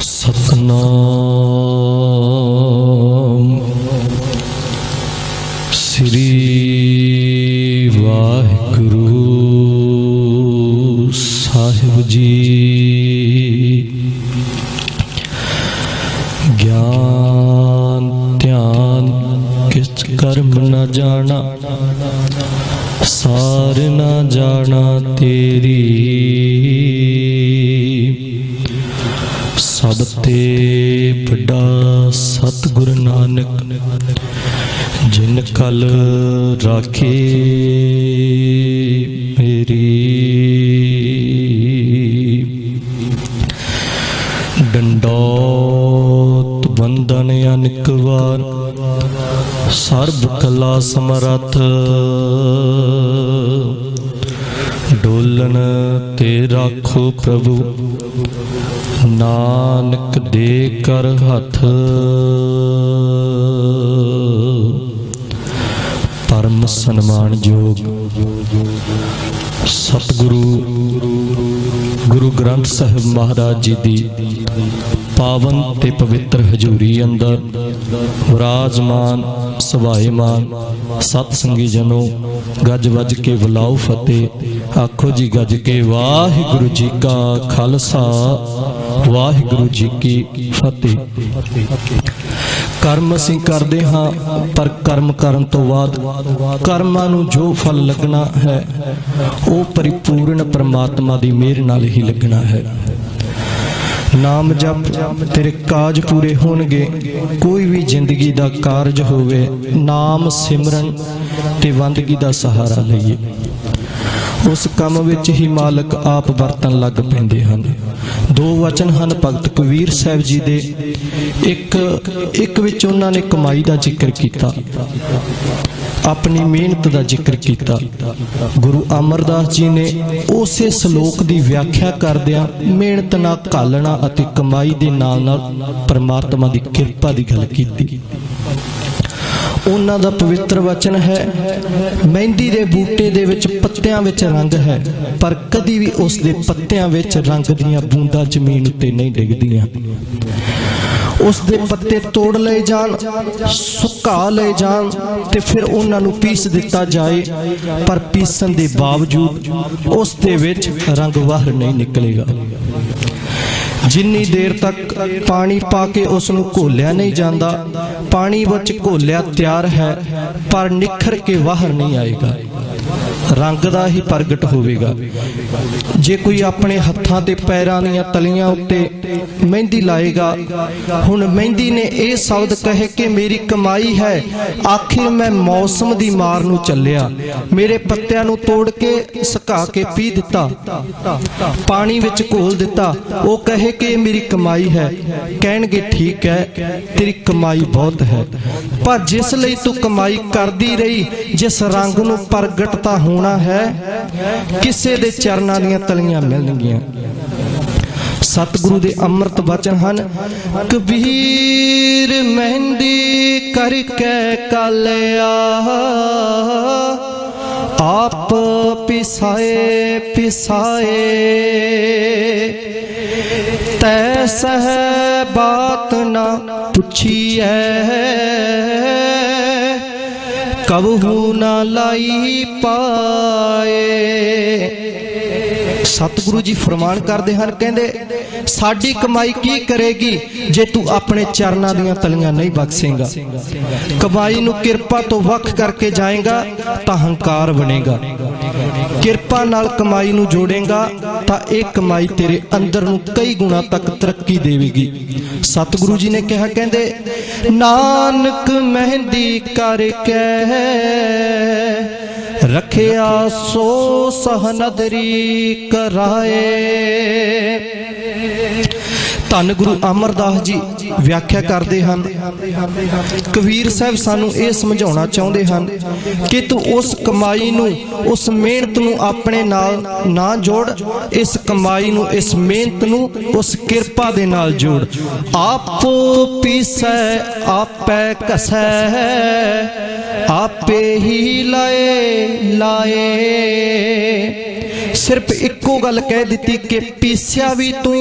ਸਤਨਾਮ ਸ੍ਰੀ ਵਾਹਿਗੁਰੂ ਸਾਹਿਬ ਜੀ। ਗਿਆਨ ਧਿਆਨ ਕਿਸ ਕਰਮ ਨ ਜਾਣਾ, ਸਾਰ ਨ ਜਾਣਾ ਤੇਰੀ। ਸਭ ਤੇ ਵੱਡਾ ਸਤਿਗੁਰ ਨਾਨਕ, ਜਿਨ ਕਲ ਰਾਖੇ ਮੇਰੀ। ਡੰਡੋਤ ਬੰਧਨ ਅਨੇਕ ਵਾਰ, ਸਰਬ ਕਲਾ ਸਮਰੱਥ। ਡੋਲਣ ਤੇ ਰਾਖੋ ਪ੍ਰਭੂ, ਨਾਨਕ ਦੇ ਕਰ ਹੱਥ। ਪਰਮ ਸਨਮਾਨਯੋਗ ਸਤਿਗੁਰੂ ਗੁਰੂ ਗ੍ਰੰਥ ਸਾਹਿਬ ਮਹਾਰਾਜ ਜੀ ਦੀ ਪਾਵਨ ਤੇ ਪਵਿੱਤਰ ਹਜ਼ੂਰੀ ਅੰਦਰ ਵਿਰਾਜਮਾਨ ਸਭਾਏਮਾਨ ਸਤ ਸੰਗੀ ਜਨੋ, ਗੱਜ ਵੱਜ ਕੇ ਬੁਲਾਓ ਫਤਿਹ। ਆਖੋ ਜੀ ਗੱਜ ਕੇ ਵਾਹਿਗੁਰੂ ਜੀ ਕਾ ਖਾਲਸਾ, ਵਾਹਿਗੁਰੂ ਜੀ ਕੀ ਫਤਿਹ। ਕਰਮ ਅਸੀਂ ਕਰਦੇ ਹਾਂ, ਪਰ ਕਰਮ ਕਰਨ ਤੋਂ ਬਾਅਦ ਕਰਮਾਂ ਨੂੰ ਜੋ ਫਲ ਲੱਗਣਾ ਹੈ ਉਹ ਪਰਿਪੂਰਨ ਪਰਮਾਤਮਾ ਦੀ ਮਿਹਰ ਨਾਲ ਹੀ ਲੱਗਣਾ ਹੈ। ਨਾਮ ਜਪ ਤੇਰੇ ਕਾਜ ਪੂਰੇ ਹੋਣਗੇ। ਕੋਈ ਵੀ ਜ਼ਿੰਦਗੀ ਦਾ ਕਾਰਜ ਹੋਵੇ, ਨਾਮ ਸਿਮਰਨ ਤੇ ਬੰਦਗੀ ਦਾ ਸਹਾਰਾ ਲਈਏ। ਉਸ ਕੰਮ ਵਿੱਚ ਹੀ ਮਾਲਕ ਆਪ ਵਰਤਣ ਲੱਗ ਪੈਂਦੇ ਹਨ। ਦੋ ਵਚਨ ਹਨ ਭਗਤ ਕਬੀਰ ਸਾਹਿਬ ਜੀ ਦੇ। ਇੱਕ ਵਿੱਚ ਉਹਨਾਂ ਨੇ ਕਮਾਈ ਦਾ ਜ਼ਿਕਰ ਕੀਤਾ, ਆਪਣੀ ਮਿਹਨਤ ਦਾ ਜ਼ਿਕਰ ਕੀਤਾ। ਗੁਰੂ ਅਮਰਦਾਸ ਜੀ ਨੇ ਉਸੇ ਸ਼ਲੋਕ ਦੀ ਵਿਆਖਿਆ ਕਰਦਿਆਂ ਮਿਹਨਤ ਨਾਲ ਘਾਲਣਾ ਅਤੇ ਕਮਾਈ ਦੇ ਨਾਲ ਨਾਲ ਪਰਮਾਤਮਾ ਦੀ ਕਿਰਪਾ ਦੀ ਗੱਲ ਕੀਤੀ। ਉਹਨਾਂ ਦਾ ਪਵਿੱਤਰ ਵਚਨ ਹੈ, ਮਹਿੰਦੀ ਦੇ ਬੂਟੇ ਦੇ ਵਿੱਚ ਪੱਤਿਆਂ ਵਿੱਚ ਰੰਗ ਹੈ, ਪਰ ਕਦੀ ਵੀ ਉਸ ਦੇ ਪੱਤਿਆਂ ਵਿੱਚ ਰੰਗ ਦੀਆਂ ਬੂੰਦਾਂ ਜ਼ਮੀਨ ਉੱਤੇ ਨਹੀਂ ਡਿੱਗਦੀਆਂ। ਉਸ ਦੇ ਪੱਤੇ ਤੋੜ ਲਏ ਜਾਣ, ਸੁਕਾ ਲਏ ਜਾਣ ਤੇ ਫਿਰ ਉਹਨਾਂ ਨੂੰ ਪੀਸ ਦਿੱਤਾ ਜਾਏ, ਪਰ ਪੀਸਣ ਦੇ ਬਾਵਜੂਦ ਉਸ ਦੇ ਵਿੱਚ ਰੰਗ ਬਾਹਰ ਨਹੀਂ ਨਿਕਲੇਗਾ। ਜਿੰਨੀ ਦੇਰ ਤੱਕ ਪਾਣੀ ਪਾ ਕੇ ਉਸ ਨੂੰ ਘੋਲਿਆ ਨਹੀਂ ਜਾਂਦਾ, ਪਾਣੀ ਵਿੱਚ ਘੋਲਿਆ ਤਿਆਰ ਹੈ ਪਰ ਨਿਖਰ ਕੇ ਬਾਹਰ ਨਹੀਂ ਆਏਗਾ, ਰੰਗ ਦਾ ਹੀ ਪ੍ਰਗਟ ਹੋਵੇਗਾ। ਜੇ ਕੋਈ ਆਪਣੇ ਹੱਥਾਂ ਤੇ ਪੈਰਾਂ ਦੀਆਂ ਤਲੀਆਂ ਉੱਤੇ ਮਹਿੰਦੀ ਲਾਏਗਾ, ਹੁਣ ਮਹਿੰਦੀ ਨੇ ਇਹ ਸ਼ਬਦ ਕਹੇ ਕਿ ਮੇਰੀ ਕਮਾਈ ਹੈ, ਆਖਿਰ ਮੈਂ ਮੌਸਮ ਦੀ ਮਾਰ ਨੂੰ ਚੱਲਿਆ, ਮੇਰੇ ਪੱਤਿਆਂ ਨੂੰ ਤੋੜ ਕੇ ਸੁਕਾ ਕੇ ਪੀ ਦਿੱਤਾ, ਪਾਣੀ ਵਿੱਚ ਘੋਲ ਦਿੱਤਾ, ਉਹ ਕਹੇ ਕਿ ਮੇਰੀ ਕਮਾਈ ਹੈ। ਕਹਿਣਗੇ ਠੀਕ ਹੈ, ਤੇਰੀ ਕਮਾਈ ਬਹੁਤ ਹੈ, ਪਰ ਜਿਸ ਲਈ ਤੂੰ ਕਮਾਈ ਕਰਦੀ ਰਹੀ, ਜਿਸ ਰੰਗ ਨੂੰ ਪ੍ਰਗਟਤਾ ਹੋਣਾ ਹੈ, ਕਿਸੇ ਦੇ ਚਰਨਾਂ ਦੀਆਂ ਤਲੀਆਂ ਮਿਲਣਗੀਆਂ। ਸਤਿਗੁਰੂ ਦੇ ਅੰਮ੍ਰਿਤ ਬਚਨ ਹਨ, ਕਬੀਰ ਮਹਿੰਦੀ ਕਰਕੇ ਕਾਲਿਆ, ਆਪ ਪਿਸਾਏ ਪਿਸਾਏ, ਤੈ ਸਹਿ ਬਾਤ ਨਾ ਪੁੱਛੀਐ, ਕਬਹੂ ਨਾ ਲਾਈ ਪਾਏ। ਸਤਿਗੁਰੂ ਜੀ ਫਰਮਾਨ ਕਰਦੇ ਹਨ, ਕਹਿੰਦੇ ਸਾਡੀ ਕਮਾਈ ਕੀ ਕਰੇਗੀ ਜੇ ਤੂੰ ਆਪਣੇ ਚਰਨਾਂ ਦੀਆਂ ਤਲੀਆਂ ਨਹੀਂ ਬਖਸ਼ੇਂਗਾ। ਕਮਾਈ ਨੂੰ ਕਿਰਪਾ ਤੋਂ ਵੱਖ ਕਰਕੇ ਜਾਏਗਾ ਤਾਂ ਹੰਕਾਰ ਬਣੇਗਾ, ਕਿਰਪਾ ਨਾਲ ਕਮਾਈ ਨੂੰ ਜੋੜੇਗਾ ਤਾਂ ਇਹ ਕਮਾਈ ਤੇਰੇ ਅੰਦਰ ਨੂੰ ਕਈ ਗੁਣਾ ਤੱਕ ਤਰੱਕੀ ਦੇਵੇਗੀ। ਸਤਿਗੁਰੂ ਜੀ ਨੇ ਕਿਹਾ, ਕਹਿੰਦੇ ਨਾਨਕ ਮਹਿੰਦੀ ਕਰਕੇ रखिया सो सहनदरी कराए। धन गुरु अमरदास जी व्याख्या करते हैं, कबीर साहब सानू ये समझाना चाहते हैं कि तू उस कमाई नू, उस मेहनत नू अपने नाल ना जोड़, इस कमाई नू, इस मेहनत नू उस किरपा दे नाल जोड़। आपो पीसै आपै कसै आपे ही लाए लाए। सिर्फ इक्को गल कह दी कि पीसिया भी तू,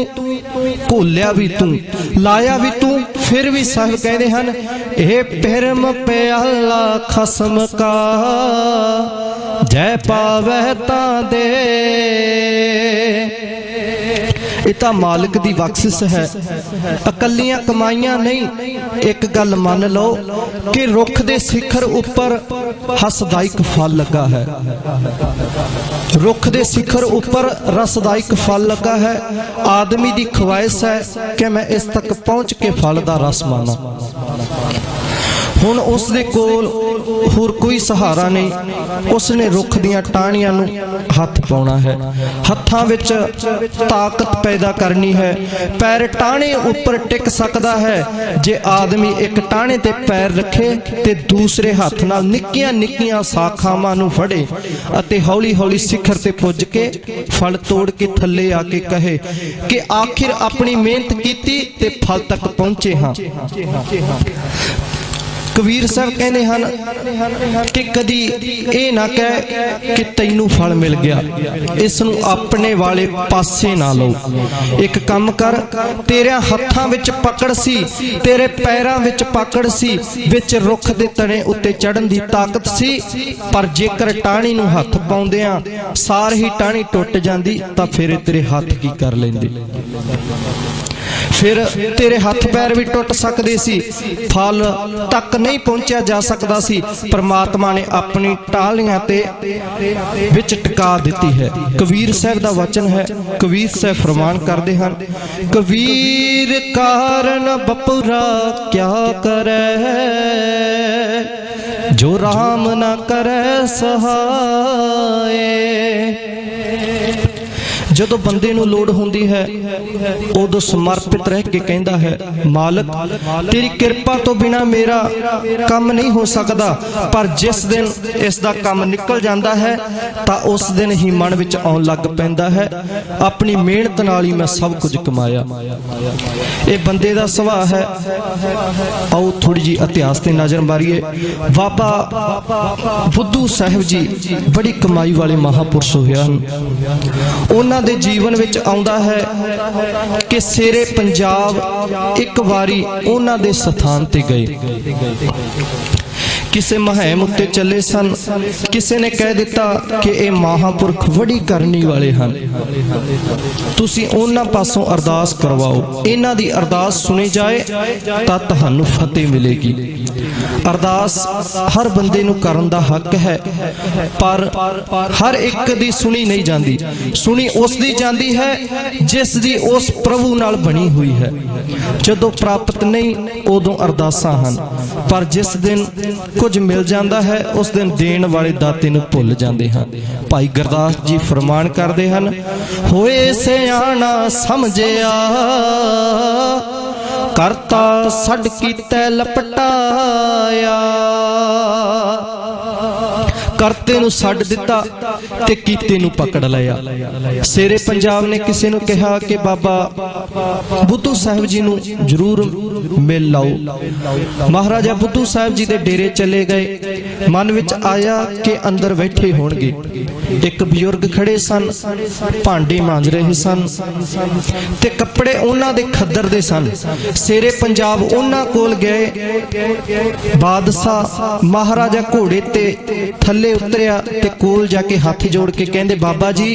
भोलिया भी तू, लाया भी तू। फिर भी साहिब कहते हैं ए पिरम प्याला खसम का, जय पावै तां दे। इता मालिक दी बख्शिश है, अकलियां कमाइयां नहीं। एक गल मान लो कि रुख दे सिखर उपर हसदायक फल लगा है, रुख दे सिखर उपर रसदायक फल लगा है। आदमी दी ख्वाहिश है कि मैं इस तक पहुंच के फल दा रस माना। हुण उस दे कोल होर कोई सहारा नहीं, उसने रुख दियां टाहणियां नूं हथ पाउणा है, हत्थां विच ताकत पैदा करनी है। पैर टाहणे उपर टिक सकदा है जे आदमी एक टाहणे ते पैर रखे ते दूसरे हथ नाल निक्कियां निक्कियां शाखावां नूं फड़े अते हौली हौली सिखर ते पुज के फल तोड़ के थल्ले आके कहे कि आखिर अपनी मेहनत कीती ते फल तक पहुंचे हां। कबीर साहब कहते हैं कि कदी ये ना कह कि तैनू फल मिल गया, इसनू अपने वाले पासे ना लो। एक काम कर, तेरे हत्थां विच पकड़ सी, तेरे पैरां विच पकड़ सी, विच रुख दे तने उत्ते चढ़न दी ताकत सी। पर जेकर टाहणी नू हथ पाउंदियां सार ही टाहणी टुट जांदी तां फिर तेरे हथ की कर लैंदे, फिर तेरे हथ पैर भी टुट सकते सी, फल तक नहीं पहुंचा जा सकता सी। परमात्मा ने अपनी टाहलियां ते विच टिका दी है। कबीर साहब दा वचन है, कबीर साहब फरमान करते हैं, कबीर कारण बपुरा क्या करे, जो राम ना करे सहाय। जदों बंदे नूं लोड़ हुंदी है उदों समर्पित रह के कहंदा है, मालक तेरी किरपा तो बिना मेरा काम नहीं हो सकता। पर जिस दिन इसका काम निकल जाता है तो उस दिन ही मन विच आउण लग पैंदा है, अपनी मेहनत नाल ही मैं सब कुछ कमाया। ये बंदे दा सुभाअ है। आओ थोड़ी जी इतिहास ते नज़र मारीए। बाबा बुद्धू साहिब जी बड़ी कमाई वाले महापुरुष होए हन। उन्हां दे जीवन विच आउंदा है कि शेरे पंजाब एक बारी उन्हां दे स्थान ते गए, किसे मुहिम उत्ते चले सन। किसे ने कह दिता कि ये महापुरख बड़ी करनी वाले हैं, तुसी उन्हां पासों अरदास करवाओ, इन्हां दी अरदास सुनी जाए तां तुहानूं फतेह मिलेगी। अरदास हर बंदे नूं करन दा हक है, पर हर एक दी सुनी नहीं जाती। सुनी उस दी जाती है जिस दी उस प्रभु नाल बनी हुई है। जदों प्राप्त नहीं उदों अरदासां हन, पर जिस दिन कुछ मिल जाता है उस दिन देण वाले दाते नूं भुल जाते हैं। भाई गुरदास जी फरमान करते हैं, होए सियाणा समझिया करता सड कीते लपटाया। करते नूं छड्ड दिता ते कीते नूं पकड़ लिया। शेरे पंजाब ने किसी नूं कहा कि बाबा बुद्धू साहिब जी नूं जरूर मिल लाओ। महाराजा बुद्धू साहिब जी दे डेरे चले गए। मन विच आया कि अंदर बैठे होणगे। एक बजुर्ग खड़े सन, भांडे मांज रहे सन ते कपड़े उन्हां दे खद्दर दे सन। शेरे पंजाब उन्हां कोल गए। बादशाह महाराजा घोड़े ते थल्ले उतरिया ते कोल जाके हाथ जोड़ के कहंदे, बाबा जी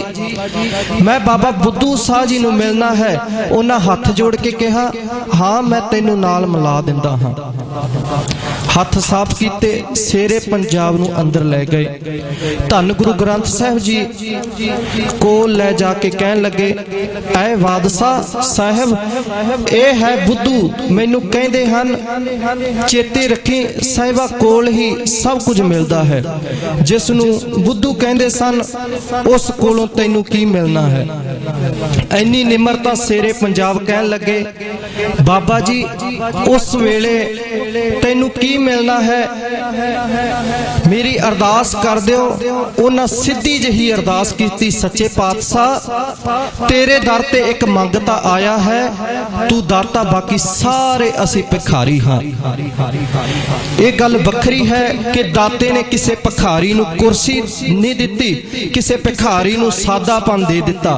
मैं बाबा बुद्धू शाह जी नूं मिलना है। उन्हां हाथ जोड़ के कहा, हाँ मैं तैनूं नाल मिला दिंदा हां। हाथ साफ कीते, शेरे पंजाब नूं अंदर लै गए। धन गुरु ग्रंथ साहिब जी कोल लै जाके कहन लगे, ऐ बादशाह साहिब ए है बुद्धू, मैनूं कहंदे हन चेते रखी साहिबा कोल ही सब कुछ मिलता है। जिसनूं बुद्धू कहंदे सन उस कोलों तैनूं की मिलना है। ਇੰਨੀ ਨਿਮਰਤਾ शेरे पंजाब कहन लगे, बाबा जी उस वेले तैनू की मिलना है, मेरी अरदास कर दिओ। उन्हां सीधी जही अरदास कीती, सच्चे पातशाह तेरे दर ते एक मंगता आया है, तू दाता बाकी सारे असी भिखारी हाँ। ये गल वखरी है कि दाते ने किसी भिखारी नू कुर्सी नहीं दिती, किसी भिखारी नू सादापन दे दिता,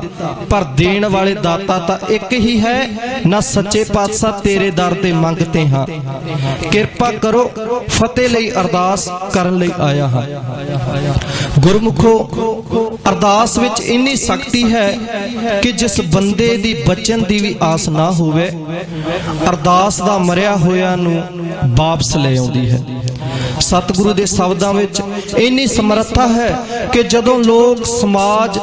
पर देण वाले दाता तां एक ही है ना। सच्चे पातशाह तेरे दर ते मंगते हाँ, किरपा करो फतेह लई अरदास करन लई आया हाँ। गुरमुखो अरदास विच इन्नी शक्ति है कि जिस बंदे दी बचन दी भी आस ना होवे, अरदास दा मरिया होया नू वापस ले आउंदी है। सतगुरु दे शब्दां विच इन्नी समर्था है कि जदों लोग समाज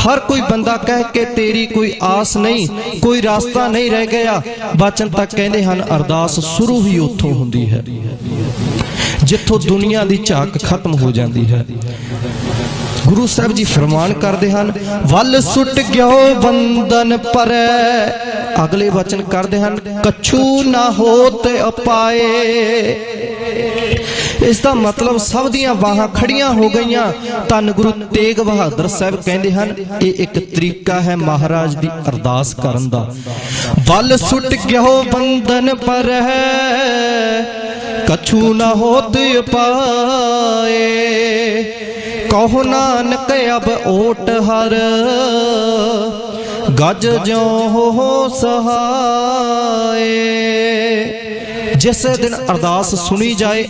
हर कोई बंदा कह के तेरी कोई आस नहीं, कोई रास्ता नहीं रह गया, बचन तक कहते हैं अरदास शुरू ही उत्थों हुंदी है जिथों दुनिया दी झाक खत्म हो जाती है। गुरु साहब जी फरमान करते हैं, वल सुट गयो बंधन पर, अगले वचन करते हैं, कछु ना होत अपाए। इसका मतलब सब दियां बाहां खड़ियां हो गईयां। धन गुरु तेग बहादुर साहब कहते हैं, ये एक तरीका है महाराज की अरदास करन दा। वल सुट गयो बंधन पर कछु ना होत पाए, कहो नानक अब ओट हर गज जो हो सहाय। जिस दिन अरदास सुनी जाए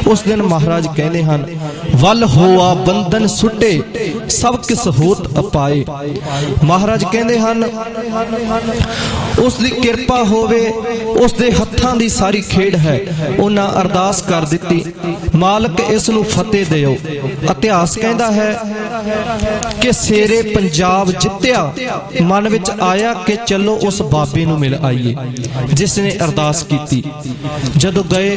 उस दिन महाराज कहते हैं, वल होआ बंधन सुटे सब किस होत अपाए। महाराज कहते हैं उसकी किरपा होवे, उसके हत्थां दी सारी खेड़ है। उन्हां अरदास कर दिती, मालक इस नूं फतेह दिओ। इतिहास कहता है कि शेरे पंजाब जित्या, मन विच आया कि चलो उस बाबे नूं मिल आईए जिसने अरदास की। जदों गए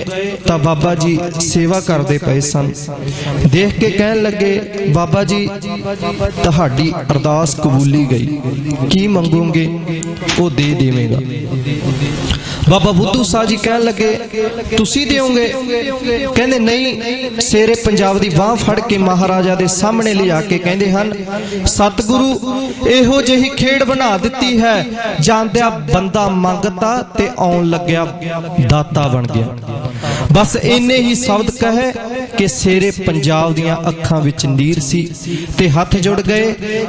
तो बाबा जी सेवा करते पे सन, देख के कहन लगे, बाबा जी तुहाडी अरदास कबूली गई, की मंगोगे वो दे देवेगा। बाबा बुद्धू शाह जी कहन लगे, तुसी देओगे? कहंदे नहीं। शेरे पंजाब दी बांह फड़ के महाराजा दे सामने ले आके कहंदे हन, सतगुरु इहो जही खेड़ बना दिती है, जांदिया बंदा मंगता ते आउण लग्या दाता बन गया। बस इन्ने ही शब्द कहे कि शेरे पंजाब दियां अखां विच नीर सी ते हथ जुड़ गए।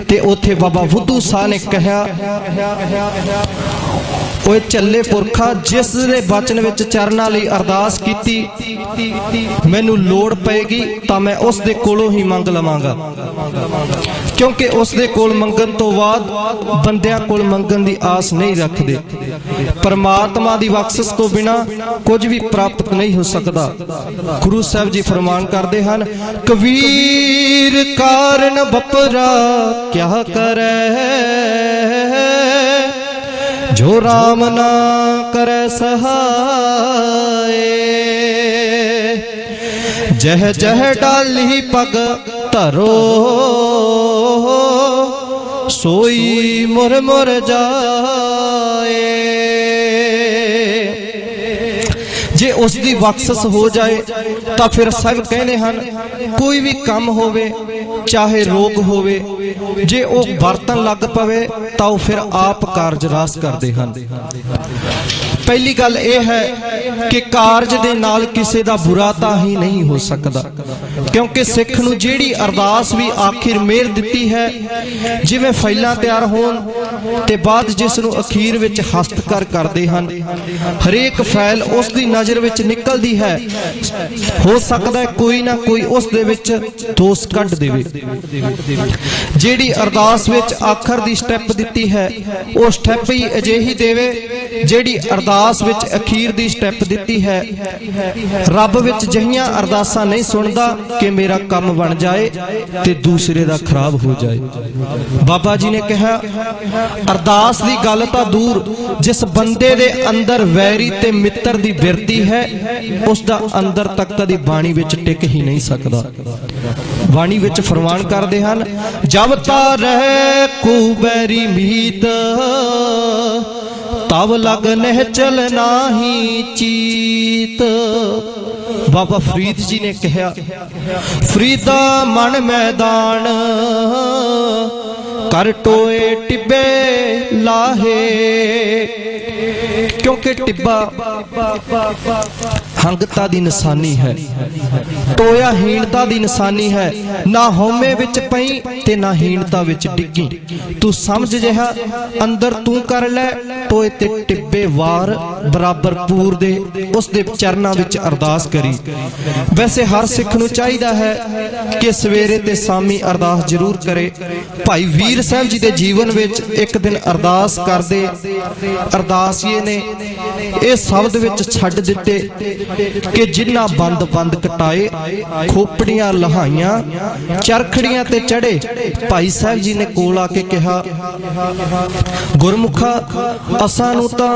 ते उत्थे बाबा बुद्धू शाह ने कहा, ओए चले पुरखा, जिस दे बचन विच चरनां लई अरदास कीती, मैनूं लोड़ पेगी तां मैं उस दे कोलों ही मंग लवांगा, क्योंकि उस दे कोल मंगण तो बाद बंदियां कोल मंगण दी आस नहीं रखदे। परमात्मा दी बख्शिश तो बिना कुछ भी प्राप्त नहीं हो सकता। गुरु साहब जी फरमान करते हैं, कबीर कारण बपरा क्या करे, जो राम ना करे सहाय। जह जह डाली पग धरो, सोई मुर मुर जाए। जे उसकी बख्शिश हो जाए तो फिर सब कहने हैं, कोई भी काम होवे चाहे रोग होवे, जे वो बरतन लग पवे तो फिर आप कारज रास करते हैं। पहली गल यह है कि कारज दे नाल किसी का बुरा तां ही नहीं हो सकता, क्योंकि सिख नूं जिहड़ी अरदास भी आखिर मेहर दिती है, जिवें फैलां तैयार होण ते बाद जिस नूं अखीर विच हस्तकर करदे हन, हरेक फैल उस दी नज़र विच निकलदी है। हो सकदा है कोई ना कोई उस दे विच दोष कढ देवे। जिहड़ी अरदास विच आखर दी स्टैप दिती है, वो स्टैप ही अजिही देवे जिहड़ी अरदास अरदास विच अखीर दी स्टैप दिती है। रब विच जहियां अरदासां नहीं सुनदा कि मेरा काम बन जाए ते दूसरे दा खराब हो जाए। बाबा जी ने कहा अरदास दी गल तां दूर, जिस बंदे दे अंदर वैरी ते मित्र दी बिरती है उस दा अंदर तक कदी बाणी विच टिक ही नहीं सकदा। बाणी विच फरमान करदे हन, जब तारै कुबैरी मीत तब लगने चलना ही चीत। बाबा फरीद जी ने कहा, फरीदा मन मैदान कर टोए टिब्बे लाहे, क्योंकि टिब्बा हंगता दी निशानी है, टोया हीनता दी निशानी है। ना होमे विच पई ते ना हीनता विच डिग्गी, तू समझ जिहा अंदर तू कर ले, टोए ते टिब्बे वार बराबर पूर दे उस दे चरनां विच अरदास करी। वैसे हर सिख नूं चाहीदा है कि सवेरे ते शामी अरदास जरूर करे। भाई वीर साहब जी दे जीवन विच एक दिन अरदास करदे अरदासीए ने इह शब्द विच छड्ड दित्ते कि जिन्ना बंद बंद कटाए, खोपड़ियां लहाइयां, चरखड़ियां ते चढ़े। भाई साहब जी ने कोल आके कहा, गुरमुखा असां नूं तां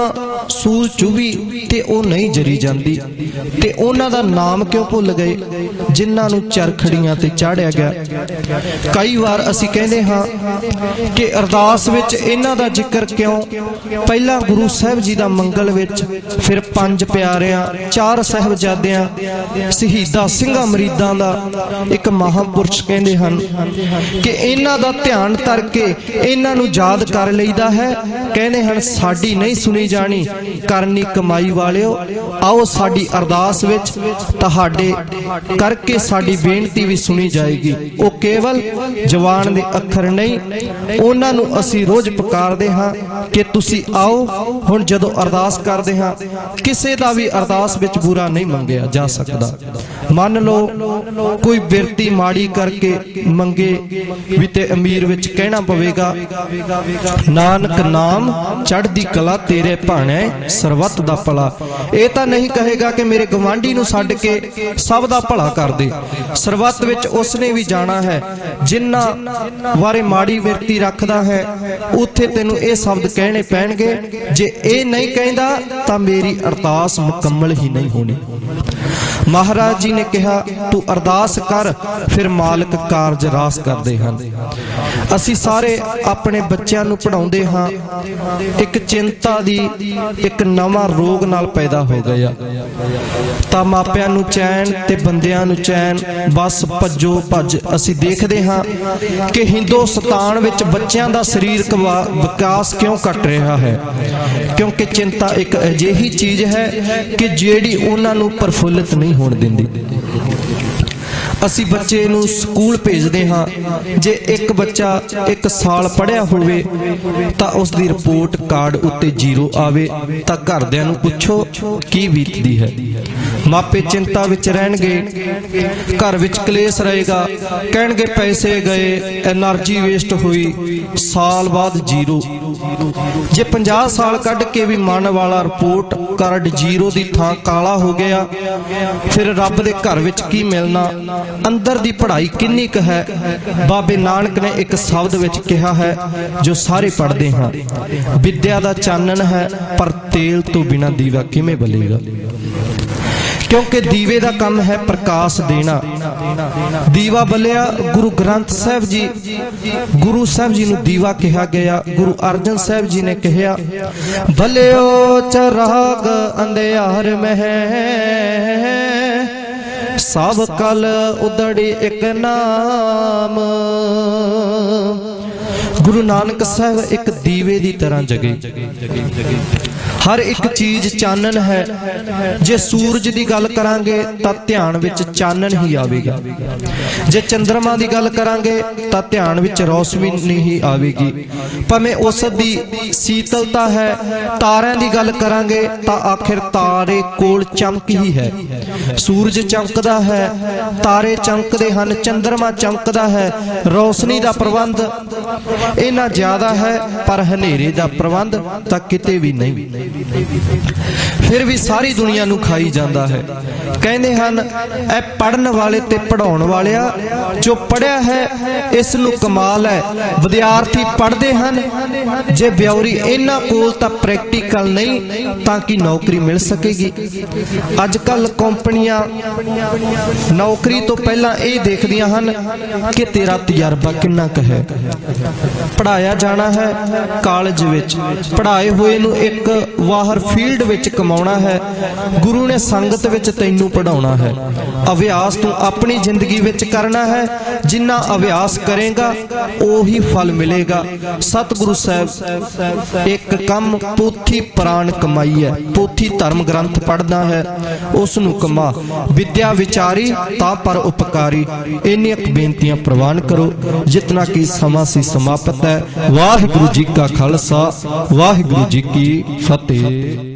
सूल चुभी ते ओ नहीं जरी जांदी, ते उन्हां दा नाम क्यों भुल गए जिन्हां नूं चरखड़ियां ते चाढ़िया गया। कई वार असीं कहंदे हां कि अरदास विच इन्हां दा जिक्र क्यों। पहला गुरु साहब जी दा मंगल विच, फिर पंज प्यारियां, चार साहिबजादियां, शहीदा सिंघां मरीदां दा एक महापुरुष कहंदे हन कि इन्हां दा ध्यान धर के इन्हां नूं याद कर लईदा है। कहंदे हन साडी नहीं सुनी जानी, करनी कमाई वालिओ, आओ साडी अरदास विच तुहाडे करके साडी बेनती भी सुनी जाएगी। वो केवल जवान दे अखर नहीं, उन्हां नूं असीं रोज पुकारदे हां कि तुसीं आओ। हुण जदों अरदास करदे हां, किसे दा भी अरदास विच बुरा नहीं मंगिया जा सकदा। मान लो कोई बिरती माड़ी करके मंगे भी ते अमीर विच कहना पवेगा, नानक नाम चढ़दी कला तेरे भाणे सरबत दा भला। ये तां नहीं कहेगा कि मेरे गवांढी नूं छड्ड के सब दा भला कर दे। सरबत विच उसने भी जाना है। जिन्ना वारे माड़ी बिरती रखदा है उत्थे तैनूं ये शब्द कहने पैणगे, जे ये नहीं कहंदा तां मेरी अरदास मुकम्मल ही नहीं होनी। महाराज जी ने कहा, तू अरदास कर, फिर मालिक कारज रास करते हैं। असी सारे अपने बच्चों नूं पढ़ाउंदे हां, एक चिंता दी एक नवा रोग नाल पैदा हो गया। तां मापियां नूं चैन ते बंदियां नूं चैन, बस भज्जो भज। असी देखदे हां कि हिंदुस्तान विच बच्चों का शरीरक विकास क्यों घट रहा है, क्योंकि चिंता एक अजिही चीज है कि जिहड़ी उन्हां नूं प्रफुल्लित नहीं होण दिंदी। असी बच्चे नूं स्कूल भेजदे हां, जे एक बच्चा एक साल पढ़िया होवे तां उस दी रिपोर्ट कार्ड उत्ते 0 आवे तां घरदिआं नूं पुछो की बीतदी है। मापे चिंता विच रहणगे, घर विच कलेश रहेगा, कहणगे पैसे गए, एनर्जी वेस्ट हुई, साल बाद 0। जे 50 साल कढ़ के भी मन वाला रिपोर्ट कार्ड 0 दी थां काला हो गया, फिर रब दे घर विच की मिलना। अंदर दी पढ़ाई किन्नी क है। बाबे नानक ने एक शब्द विच कहा है जो सारे पढ़ते हैं, विद्या दा चानन है पर तेल तो बिना दीवा किवें बलेगा। क्योंकि दीवे का काम है प्रकाश देना। दीवा बलिया गुरु ग्रंथ साहब जी, गुरु साहब जी नूं दीवा कहा गया। गुरु अर्जन साहब जी ने कहा, भलियो चराग अंधियार में सब कल उदड़ी एक नाम। गुरु नानक साहब एक दीवे की तरह जगे। हर एक चीज चानन है। जे सूरज की गल करांगे तां ध्यान विच चानन ही आवेगा, जे चंद्रमा की गल करांगे तां ध्यान विच रोशनी ही आवेगी। भावें उस दी शीतलता है। तारिਆਂ की गल करांगे तां आखिर तारे कोल चमक ही है। सूरज चमकदा है, तारे चमकदे हन, चंद्रमा चमकदा है। रोशनी का प्रबंध इन्ना ज्यादा है पर हनेरे का प्रबंध तां किते भी नहीं। फिर भी सारी दुनिया नूं खाई जांदा है। कहंदे हन ए पढ़न वाले ते पढ़ाउण वालिया, जो पढ़िया है इस नूं कमाल है। विद्यार्थी पढ़दे हन, जे ब्यौरी इन्हां कोल तां प्रैक्टिकल नहीं तां कि नौकरी मिल सकेगी। अजकल कंपनियां नौकरी तो पहला ये देखदियां हन कि तेरा तजर्बा किन्ना क है। पढ़ाया जाना है कालेज विच, पढ़ाए हुए नूं एक बाहर फील्ड विच कमाउणा है। गुरु ने संगत विच तैनूं पढ़ाउणा है। अभ्यास तू अपनी जिंदगी विच करना है। जिन्ना अभ्यास करेगा ओही फल मिलेगा। सतगुरु साहब एक कम पोथी प्राण कमाई है। पोथी धर्म ग्रंथ पढ़दा है उस नूं कमा, विद्या विचारी ता पर उपकारी। इन्नियां बेनतियां प्रवान करो। जितना कि समा सी समाप्त है। वाहिगुरु जी का खालसा, वाहिगुरु जी की फतेह।